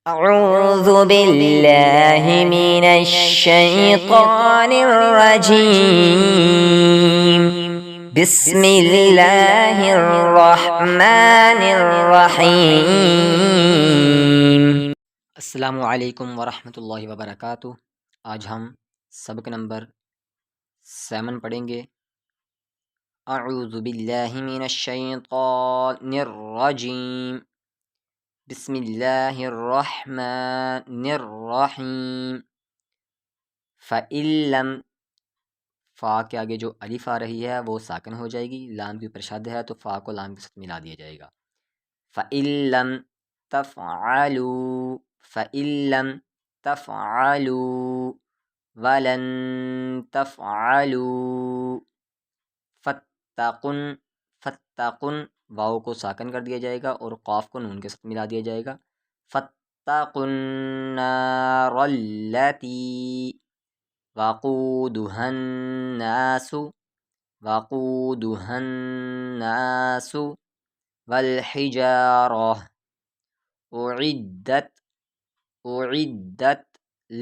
أعوذ بالله من الشيطان الرجيم. بسم الله الرحمن الرحیم۔ السلام علیکم ورحمۃ اللہ وبرکاتہ۔ آج ہم سبق نمبر 7 پڑھیں گے۔ اعوذ باللہ من الشیطان الرجیم، بسم اللہ الرحمن الرحیم۔ فَإِن لَم، فا کے آگے جو الف آ رہی ہے وہ ساکن ہو جائے گی، لام کے اوپر شد ہے تو فا کو لام کے ساتھ ملا دیا جائے گا۔ فَإِن لَم تفعلوا، فَإِن لَم تفعلوا وَلَن تفعلوا، فَاتَّقُن، فَاتَّقُن واو کو ساکن کر دیا جائے گا اور قاف کو نون کے ساتھ ملا دیا جائے گا۔ فَاتَّقُوا النَّارَ الَّتِي وَقُودُهَا النَّاسُ، وَقُودُهَا النَّاسُ وَالْحِجَارَةُ، أُعِدَّتْ، أُعِدَّتْ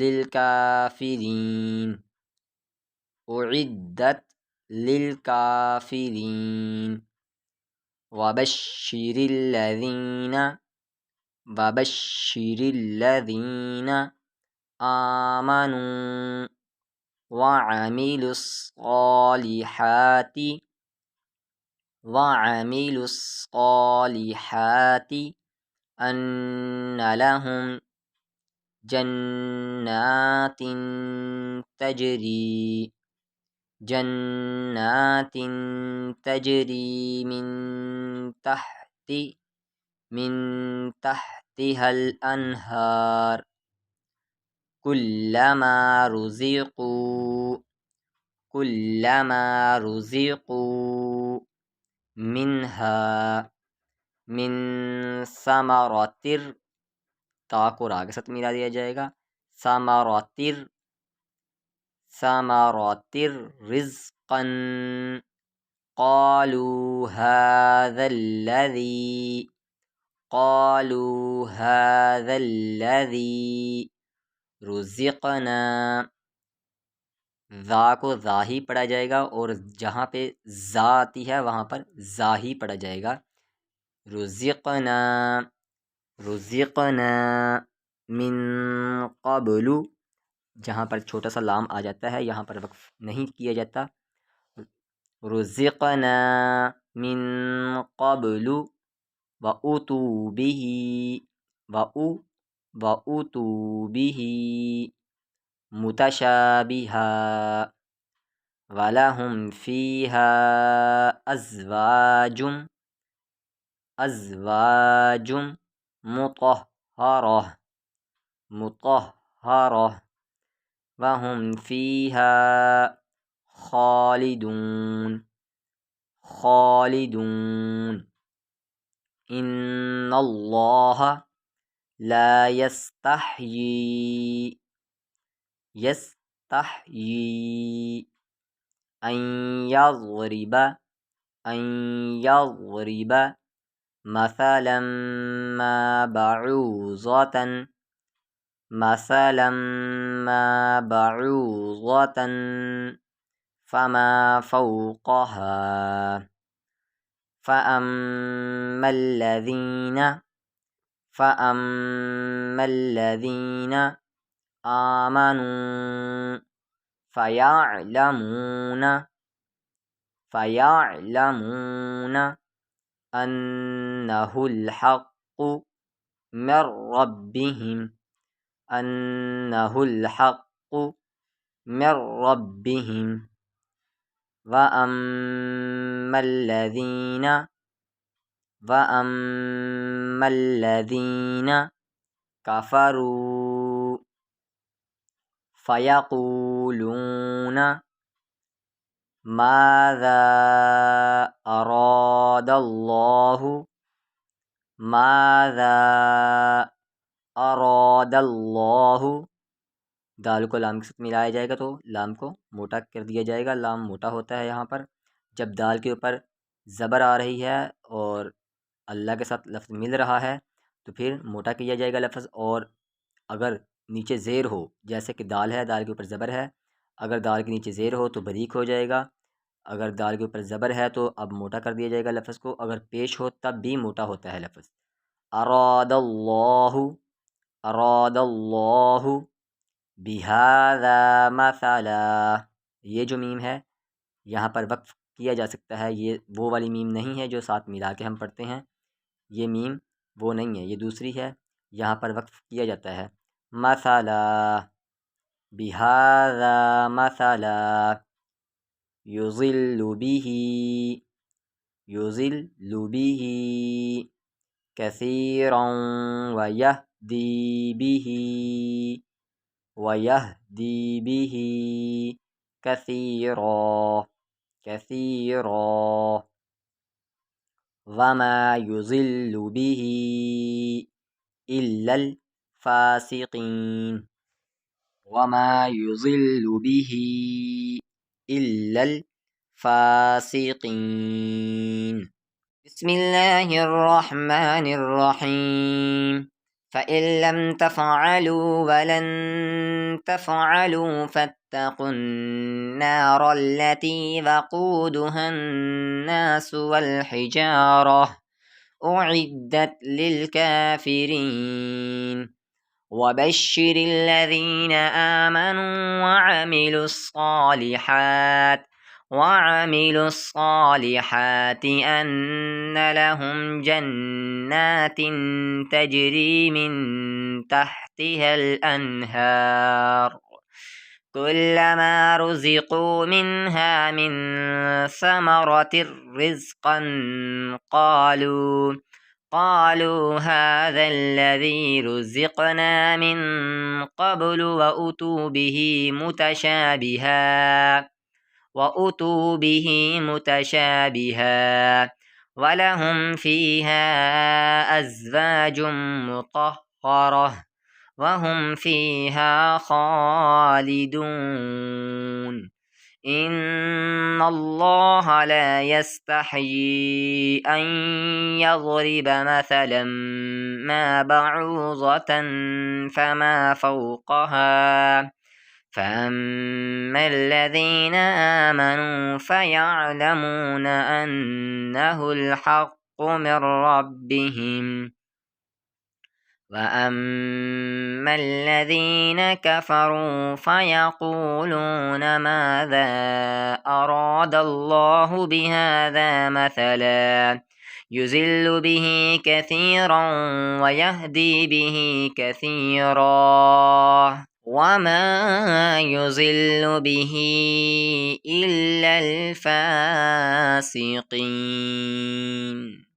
لِلْكَافِرِينَ، أُعِدَّتْ لِلْكَافِرِينَ۔ وَبَشِّرِ الَّذِينَ، وَبَشِّرِ الَّذِينَ آمَنُوا وَعَمِلُوا الصَّالِحَاتِ، وَعَمِلُوا الصَّالِحَاتِ أَنَّ لَهُمْ جَنَّاتٍ تَجْرِي، جَنَّاتٍ تَجْرِي مِن تحتها الأنهار، كلما رزقوا منها من ثمرة، تا کو را کے ساتھ ملا دیا جائے گا، ثمرات رزقا، قالوا هذا الذي رزقنا، ذا کو ذا ہی پڑھا جائے گا اور جہاں پہ ذا آتی ہے وہاں پر ذا ہی پڑھا جائے گا۔ رزقنا، رزقنا من قبل، جہاں پر چھوٹا سا لام آ جاتا ہے یہاں پر وقف نہیں کیا جاتا۔ رزقنا من قبل وَأُتُوا بِهِ، وَأُتُوا بِهِ مُتَشَابِهًا وَلَهُمْ فِيهَا أَزْوَاجٌ مُطَهَّرَةٌ وَهُمْ فِيهَا خالدون۔ إِنَّ اللَّهَ لا يستحيي أن يضرب مثلا ما بعوضة فما فوقها، فأما الذين آمنوا فيعلمون أنه الحق من ربهم، وأما الذين كفروا فيقولون ماذا أراد الله، دال کو لام کے ساتھ ملایا جائے گا تو لام کو موٹا کر دیا جائے گا، لام موٹا ہوتا ہے یہاں پر جب دال کے اوپر زبر آ رہی ہے اور اللہ کے ساتھ لفظ مل رہا ہے تو پھر موٹا کیا جائے گا لفظ، اور اگر نیچے زیر ہو، جیسے کہ دال ہے، دال کے اوپر زبر ہے، اگر دال کے نیچے زیر ہو تو باریک ہو جائے گا، اگر دال کے اوپر زبر ہے تو اب موٹا کر دیا جائے گا لفظ کو، اگر پیش ہو تب بھی موٹا ہوتا ہے لفظ۔ اراد اللہ، اراد اللہ بہذا مثلا، یہ جو میم ہے یہاں پر وقف کیا جا سکتا ہے، یہ وہ والی میم نہیں ہے جو ساتھ ملا کے ہم پڑھتے ہیں، یہ میم وہ نہیں ہے، یہ دوسری ہے، یہاں پر وقف کیا جاتا ہے۔ مثلا، بہذا مثلا، یضل به، یضل به کثیرا ویہدی به، ویہدی به کثیرا، کثیرا، وما یضل به الا الفاسقین، وما یضل به الا الفاسقین۔ بسم الله الرحمن الرحيم فإن لم تفعلوا ولن تفعلوا فاتقوا النار التي وقودها الناس والحجارة أعدت للكافرين وبشر الذين آمنوا وعملوا الصالحات أن لهم جنات تجري من تحتها الأنهار كلما رزقوا منها من ثمرة رزقا قالوا هذا الذي رزقنا من قبل وأتوا به متشابها ولهم فيها أزواج مطهرة وهم فيها خالدون إن الله لا يستحيي أن يضرب مثلا ما بعوضة فما فوقها فأما الذين آمنوا فيعلمون أنه الحق من ربهم وأما الذين كفروا فيقولون ماذا أراد الله بهذا مثلا يضل به كثيرا ويهدي به كثيرا وما يضل به إلا الفاسقين۔